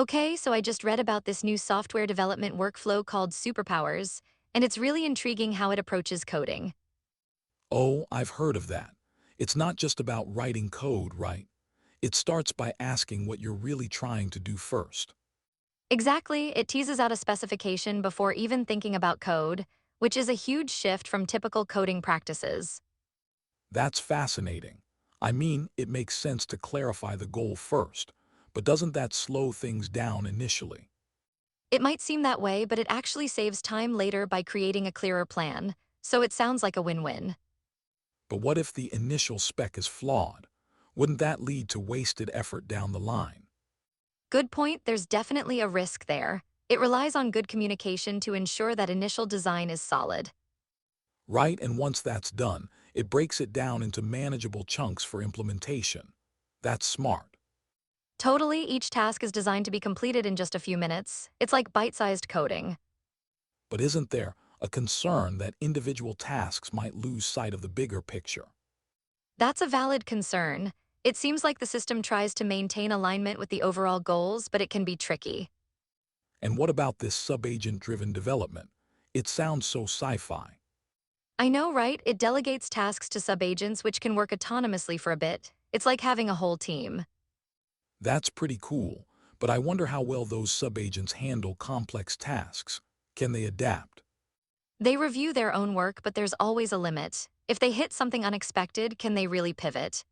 Okay, so I just read about this new software development workflow called Superpowers, and it's really intriguing how it approaches coding. Oh, I've heard of that. It's not just about writing code, right? It starts by asking what you're really trying to do first. Exactly, it teases out a specification before even thinking about code, which is a huge shift from typical coding practices. That's fascinating. I mean, it makes sense to clarify the goal first, but doesn't that slow things down initially? It might seem that way, but it actually saves time later by creating a clearer plan, so it sounds like a win-win. But what if the initial spec is flawed? Wouldn't that lead to wasted effort down the line? Good point, there's definitely a risk there. It relies on good communication to ensure that initial design is solid. Right, and once that's done, it breaks it down into manageable chunks for implementation. That's smart. Totally, each task is designed to be completed in just a few minutes. It's like bite-sized coding. But isn't there a concern that individual tasks might lose sight of the bigger picture? That's a valid concern. It seems like the system tries to maintain alignment with the overall goals, but it can be tricky. And what about this sub-agent-driven development? It sounds so sci-fi. I know, right? It delegates tasks to subagents which can work autonomously for a bit. It's like having a whole team. That's pretty cool, but I wonder how well those sub-agents handle complex tasks. Can they adapt? They review their own work, but there's always a limit. If they hit something unexpected, can they really pivot?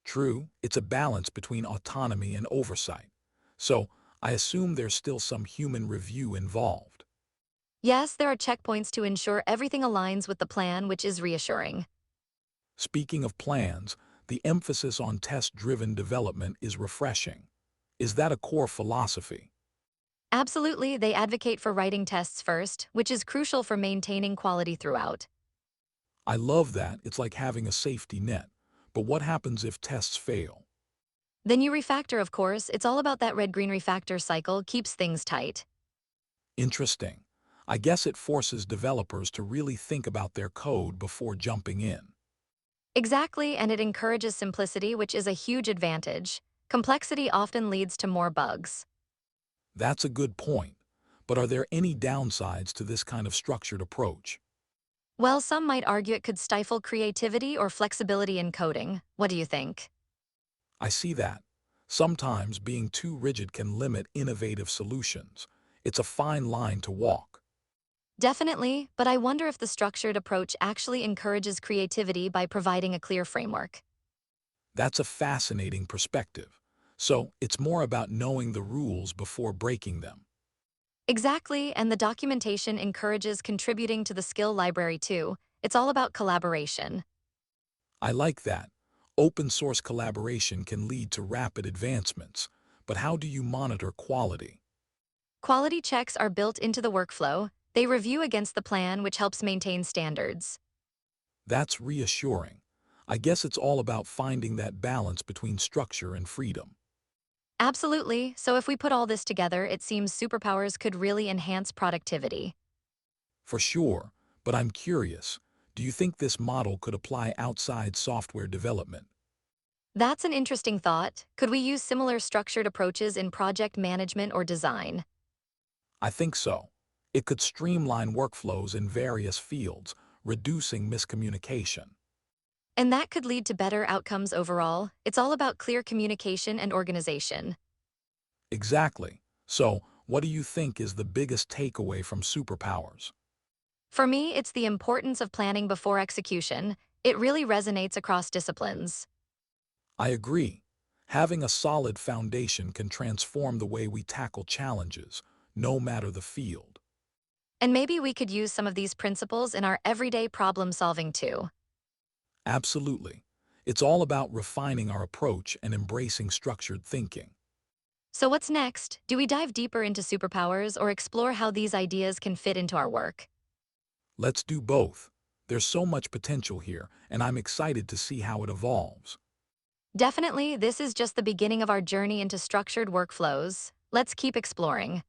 True, it's a balance between autonomy and oversight. So, I assume there's still some human review involved. Yes, there are checkpoints to ensure everything aligns with the plan, which is reassuring. Speaking of plans, the emphasis on test-driven development is refreshing. Is that a core philosophy? Absolutely, they advocate for writing tests first, which is crucial for maintaining quality throughout. I love that. It's like having a safety net. But what happens if tests fail? Then you refactor, of course. It's all about that red-green refactor cycle, keeps things tight. Interesting. I guess it forces developers to really think about their code before jumping in. Exactly, and it encourages simplicity, which is a huge advantage. Complexity often leads to more bugs. That's a good point. But are there any downsides to this kind of structured approach? Well, some might argue it could stifle creativity or flexibility in coding. What do you think? I see that. Sometimes being too rigid can limit innovative solutions. It's a fine line to walk. Definitely, but I wonder if the structured approach actually encourages creativity by providing a clear framework. That's a fascinating perspective. So, it's more about knowing the rules before breaking them. Exactly, and the documentation encourages contributing to the skill library too. It's all about collaboration. I like that. Open source collaboration can lead to rapid advancements, but how do you monitor quality? Quality checks are built into the workflow. They review against the plan, which helps maintain standards. That's reassuring. I guess it's all about finding that balance between structure and freedom. Absolutely, so if we put all this together, it seems superpowers could really enhance productivity. For sure, but I'm curious, do you think this model could apply outside software development? That's an interesting thought. Could we use similar structured approaches in project management or design? I think so. It could streamline workflows in various fields, reducing miscommunication. And that could lead to better outcomes overall. It's all about clear communication and organization. Exactly. So, what do you think is the biggest takeaway from superpowers? For me, it's the importance of planning before execution. It really resonates across disciplines. I agree. Having a solid foundation can transform the way we tackle challenges, no matter the field. And maybe we could use some of these principles in our everyday problem solving too. Absolutely. It's all about refining our approach and embracing structured thinking. So what's next? Do we dive deeper into superpowers or explore how these ideas can fit into our work? Let's do both. There's so much potential here, and I'm excited to see how it evolves. Definitely, this is just the beginning of our journey into structured workflows. Let's keep exploring.